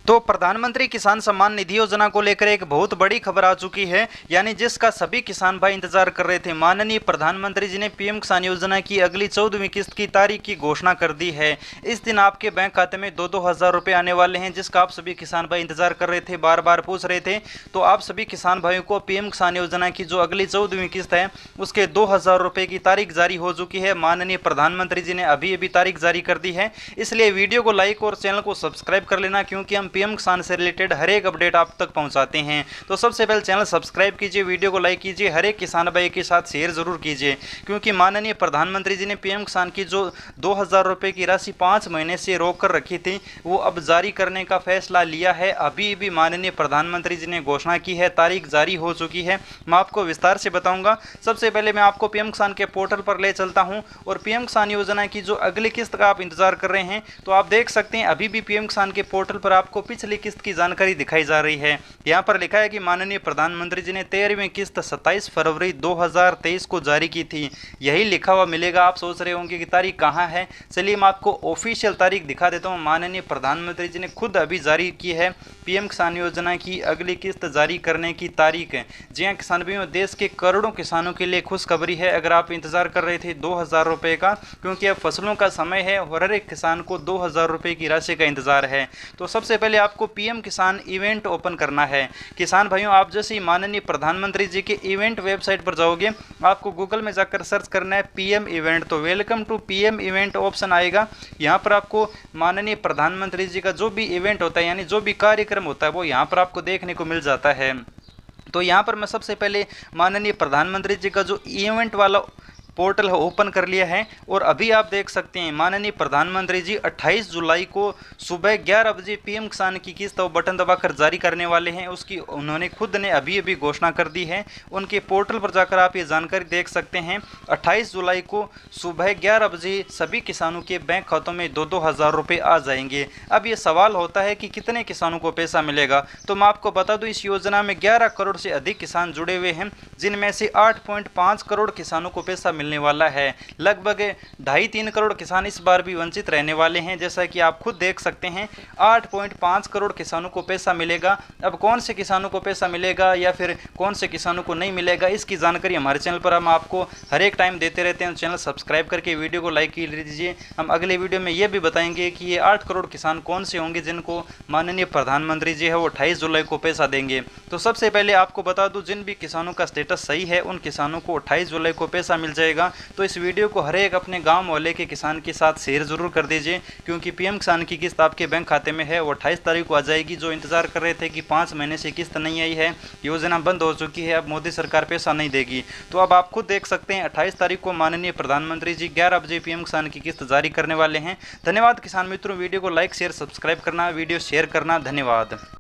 तो प्रधानमंत्री किसान सम्मान निधि योजना को लेकर एक बहुत बड़ी खबर आ चुकी है, यानी जिसका सभी किसान भाई इंतजार कर रहे थे। माननीय प्रधानमंत्री जी ने पीएम किसान योजना की अगली 14वीं किस्त की तारीख की घोषणा कर दी है। इस दिन आपके बैंक खाते में 2-2 हज़ार रुपये आने वाले हैं, जिसका आप सभी किसान भाई इंतजार कर रहे थे, बार बार पूछ रहे थे। तो आप सभी किसान भाइयों को पीएम किसान योजना की जो अगली 14वीं किस्त है उसके 2,000 रुपये की तारीख जारी हो चुकी है। माननीय प्रधानमंत्री जी ने अभी अभी तारीख जारी कर दी है, इसलिए वीडियो को लाइक और चैनल को सब्सक्राइब कर लेना, क्योंकि हम पीएम किसान से रिलेटेड हर एक अपडेट आप तक पहुंचाते हैं। तो सबसे पहले चैनल सब्सक्राइब कीजिए, वीडियो को लाइक कीजिए, हर एक किसान भाई के साथ शेयर जरूर कीजिए, क्योंकि माननीय प्रधानमंत्री जी ने पीएम किसान की जो 2,000 रुपये की राशि 5 महीने से रोक कर रखी थी वो अब जारी करने का फैसला लिया है। अभी भी माननीय प्रधानमंत्री जी ने घोषणा की है, तारीख जारी हो चुकी है। मैं आपको विस्तार से बताऊंगा। सबसे पहले मैं आपको पीएम किसान के पोर्टल पर ले चलता हूं और पीएम किसान योजना की जो अगली किस्त का आप इंतजार कर रहे हैं तो आप देख सकते हैं अभी भी पीएम किसान के पोर्टल पर आपको पिछली किस्त की जानकारी दिखाई जा रही है। यहां पर लिखा है कि माननीय प्रधानमंत्री जी ने 13वीं किस्त 27 फरवरी 2023 को जारी की थी। यही लिखा हुआ मिलेगा। आप सोच रहे होंगे कि तारीख कहां है, चलिए मैं आपको ऑफिशियल तारीख दिखा देता हूं। माननीय प्रधानमंत्री जी ने खुद अभी जारी की है पीएम किसान योजना की अगली किस्त जारी करने की तारीख है। जी हाँ किसान भाइयों, देश के करोड़ों किसानों के लिए खुशखबरी है। अगर आप इंतजार कर रहे थे 2,000 रुपये का, क्योंकि अब फसलों का समय है और हर एक किसान को 2,000 रुपये की राशि का इंतजार है। तो सबसे पहले आपको पीएम किसान इवेंट ओपन करना है। किसान भाइयों, आप जैसे ही माननीय प्रधानमंत्री जी के इवेंट वेबसाइट पर जाओगे, आपको गूगल में जाकर सर्च करना है पीएम इवेंट, तो welcome to PM event option आएगा। यहाँ पर आपको माननीय प्रधानमंत्री जी का जो भी इवेंट होता है, यानी जो भी कार्यक्रम होता है, वो यहाँ पर आपको देखने को मिल जाता है। तो यहाँ पर मैं सबसे पहले माननीय प्रधानमंत्री जी का जो इवेंट वाला पोर्टल है ओपन कर लिया है और अभी आप देख सकते हैं माननीय प्रधानमंत्री जी 28 जुलाई को सुबह 11 बजे पीएम किसान की किस्त और बटन दबाकर जारी करने वाले हैं। उसकी उन्होंने खुद ने अभी अभी घोषणा कर दी है। उनके पोर्टल पर जाकर आप ये जानकारी देख सकते हैं। 28 जुलाई को सुबह 11 बजे सभी किसानों के बैंक खातों में 2-2 हज़ार रुपये आ जाएंगे। अब ये सवाल होता है कि कितने किसानों को पैसा मिलेगा, तो मैं आपको बता दूं इस योजना में 11 करोड़ से अधिक किसान जुड़े हुए हैं, जिनमें से 8.5 करोड़ किसानों को पैसा मिलने वाला है। लगभग 2.5-3 करोड़ किसान इस बार भी वंचित रहने वाले हैं। जैसा कि आप खुद देख सकते हैं 8.5 करोड़ किसानों को पैसा मिलेगा। अब कौन से किसानों को पैसा मिलेगा या फिर कौन से किसानों को नहीं मिलेगा, इसकी जानकारी हमारे चैनल पर हम आपको हर एक टाइम देते रहते हैं। चैनल सब्सक्राइब करके वीडियो को लाइक कर लीजिए। हम अगले वीडियो में ये भी बताएंगे कि ये 8 करोड़ किसान कौन से होंगे जिनको माननीय प्रधानमंत्री जी है वो 28 जुलाई को पैसा देंगे। तो सबसे पहले आपको बता दूं, जिन भी किसानों का स्टेटस सही है उन किसानों को 28 जुलाई को पैसा मिल जाएगा। तो इस वीडियो को हर एक अपने गांव मोहल्ले के किसान के साथ शेयर जरूर कर दीजिए, क्योंकि पीएम किसान की किस्त आपके बैंक खाते में है वो 28 तारीख को आ जाएगी। जो इंतजार कर रहे थे कि 5 महीने से किस्त नहीं आई है, योजना बंद हो चुकी है, अब मोदी सरकार पैसा नहीं देगी, तो अब आप खुद देख सकते हैं 28 तारीख को माननीय प्रधानमंत्री जी 11 बजे पीएम किसान की किस्त जारी करने वाले हैं। धन्यवाद किसान मित्रों, वीडियो को लाइक शेयर सब्सक्राइब करना, वीडियो शेयर करना। धन्यवाद।